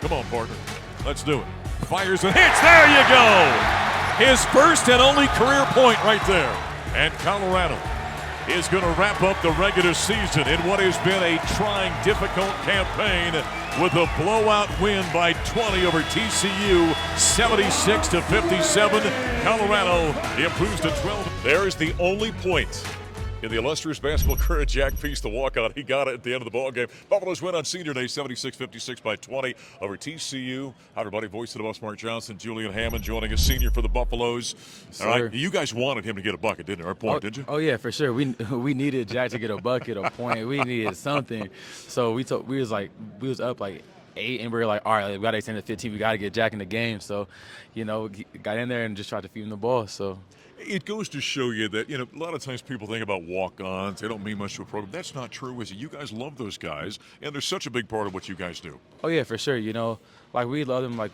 Come on, partner. Let's do it. Fires and hits. There you go. His first and only career point right there. And Colorado is going to wrap up the regular season in what has been a trying, difficult campaign with a blowout win by 20 over TCU, 76-57. Colorado improves to 12. There's the only point in the illustrious basketball career of Jack Peace, the walk-on. He got it at the end of the ball game. Buffaloes win on Senior Day, 76-56 by 20 over TCU. Hi, everybody. Voice of the Buffs, Mark Johnson. Julian Hammond joining us, senior for the Buffaloes. All right, you guys wanted him to get a bucket, didn't you? Or a point, didn't you? Oh yeah, for sure. We needed Jack to get a bucket, a point. We needed something. So we was up like 8, and we were like, all right, we got to extend to 15. We got to get Jack in the game. So, got in there and just tried to feed him the ball. So. It goes to show you that, a lot of times people think about walk-ons. They don't mean much to a program. That's not true, is it? You guys love those guys, and they're such a big part of what you guys do. Oh, yeah, for sure. Like we love them like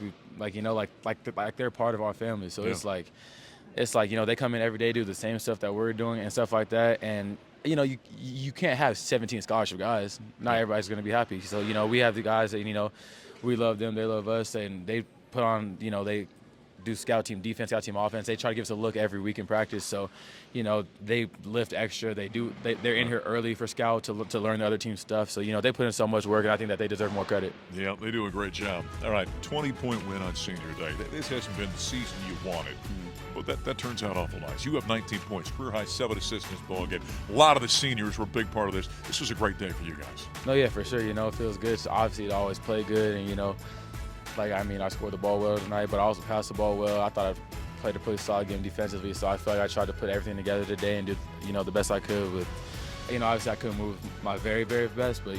they're part of our family. So yeah. It's like, they come in every day, do the same stuff that we're doing and stuff like that. And, you can't have 17 scholarship guys. Not everybody's going to be happy. So, we have the guys that, we love them, they love us, and they put on, they do scout team defense, scout team offense. They try to give us a look every week in practice. So, they lift extra. They're in here early for scout to learn the other team's stuff. So, they put in so much work, and I think that they deserve more credit. Yeah, they do a great job. All right, 20-point win on Senior Day. This hasn't been the season you wanted, but that turns out awful nice. You have 19 points, career high 7 assists in this ball game. A lot of the seniors were a big part of this. This was a great day for you guys. No, yeah, for sure. It feels good. So obviously, it always play good, and I scored the ball well tonight, but I also passed the ball well. I thought I played a pretty solid game defensively, so I feel like I tried to put everything together today and did, the best I could with, obviously I couldn't move my very, very best, but,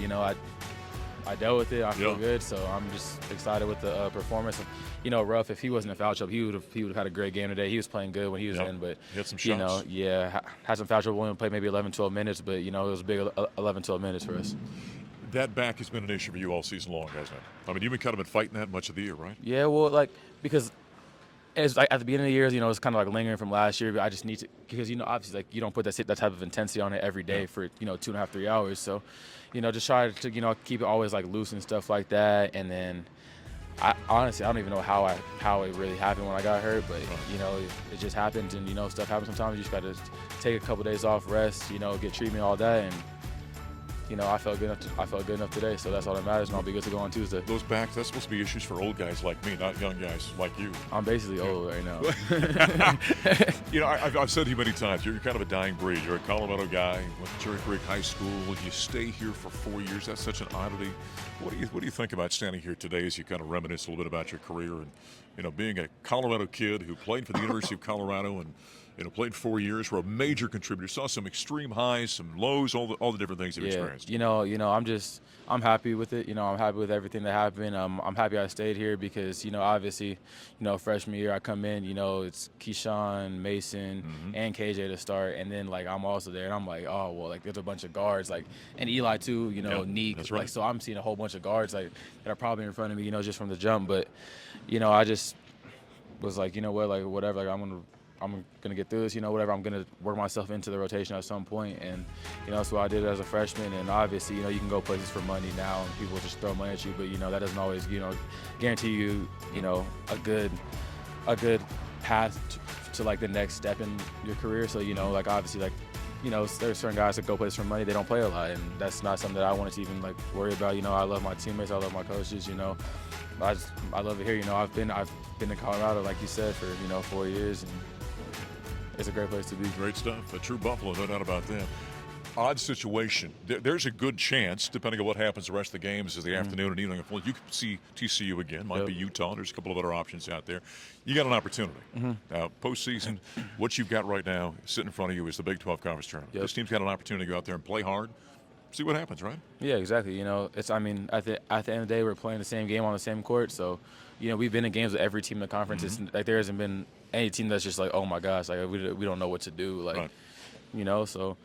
I dealt with it. I feel good, so I'm just excited with the performance. Ruff, if he wasn't in foul trouble, he would have had a great game today. He was playing good when he was in, but, hit some shots. Had some foul trouble when we played maybe 11, 12 minutes, but, it was a big 11, 12 minutes for us. That back has been an issue for you all season long, hasn't it? I mean, you've been fighting that much of the year, right? Yeah, well, because at the beginning of the year, it's kind of lingering from last year. But I just need to, because obviously you don't put that type of intensity on it every day for 2.5, 3 hours. So, just try to keep it always loose and stuff like that. And then, honestly, I don't even know how it really happened when I got hurt, but it just happens, and stuff happens sometimes. You just got to take a couple days off, rest, get treatment, all that, and. I felt good enough today, so that's all that matters, and I'll be good to go on Tuesday. Those backs, that's supposed to be issues for old guys like me, not young guys like you. I'm basically old right now. I've said to you many times, you're kind of a dying breed. You're a Colorado guy, went to Cherry Creek High School. You stay here for 4 years. That's such an oddity. What do you think about standing here today as you kind of reminisce a little bit about your career and, being a Colorado kid who played for the University of Colorado and played 4 years, were a major contributor, saw some extreme highs, some lows, all the different things you've experienced. I'm happy with it. I'm happy with everything that happened. I'm happy I stayed here because, obviously, freshman year I come in, it's Keyshawn, Mason, and KJ to start, and then I'm also there, and I'm like, oh well, there's a bunch of guards, and Eli too, Neek, that's right. So I'm seeing a whole bunch of guards that are probably in front of me, just from the jump, but I just was like, whatever, I'm gonna get through this, whatever. I'm gonna work myself into the rotation at some point, and that's what I did as a freshman. And obviously, you can go places for money now, and people just throw money at you, but that doesn't always, guarantee you, a good path to the next step in your career. So obviously, there's certain guys that go places for money. They don't play a lot, and that's not something that I wanted to even worry about. I love my teammates, I love my coaches. I love it here. I've been in Colorado, like you said, for 4 years, and it's a great place to be. Great stuff. A true Buffalo, no doubt about that. Odd situation. There's a good chance, depending on what happens the rest of the games is the afternoon and evening. You could see TCU again. Might be Utah. There's a couple of other options out there. You got an opportunity. Now, postseason, what you've got right now sitting in front of you is the Big 12 Conference Tournament. This team's got an opportunity to go out there and play hard. See what happens, right? Yeah, exactly. At the end of the day, we're playing the same game on the same court. So, we've been in games with every team in the conference. It's there hasn't been any team that's just oh my gosh, we don't know what to do. Right. So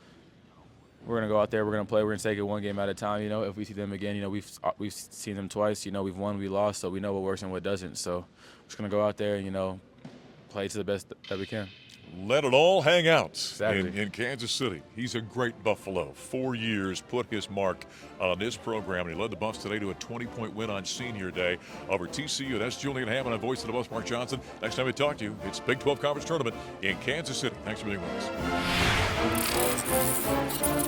we're gonna go out there, we're gonna play, we're gonna take it one game at a time. If we see them again, we've seen them twice. We've won, we lost, so we know what works and what doesn't. So we're just gonna go out there and play to the best that we can. let it all hang out Exactly. in Kansas City. He's a great Buffalo. 4 years, put his mark on this program, and he led the Buffs today to a 20-point win on Senior Day over TCU. That's Julian Hammond, a voice of the Buffs, Mark Johnson. Next time we talk to you, it's Big 12 Conference Tournament in Kansas City. Thanks for being with us.